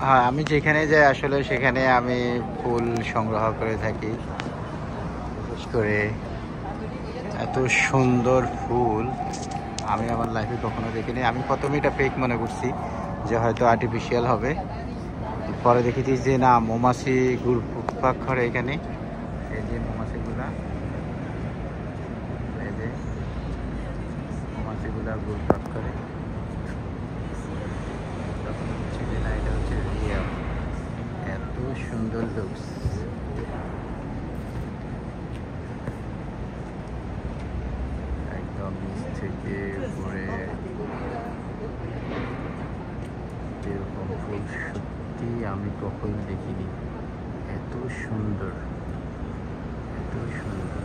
হ্যাঁ, আমি যেখানে যাই আসলে সেখানে আমি ফুল সংগ্রহ করে থাকি। বিশেষ করে এত সুন্দর ফুল আমি আমার লাইফে কখনো দেখিনি। আমি প্রথমে এটা ফেক মনে করছি যে হয়তো আর্টিফিশিয়াল হবে, পরে দেখেছি যে না, মৌমাছি ঘুরপাক করে এখানে। এই যে মৌমাছিগুলা, এই যে মৌমাছিগুলা ঘুরপাক করে, তখন হচ্ছে যে না, এটা হচ্ছে রিয়াল। এত সুন্দর লুকস, একদম নিচ থেকে উপরে এরকম ফুল সত্যি আমি কখনো দেখিনি। এত সুন্দর, এত সুন্দর।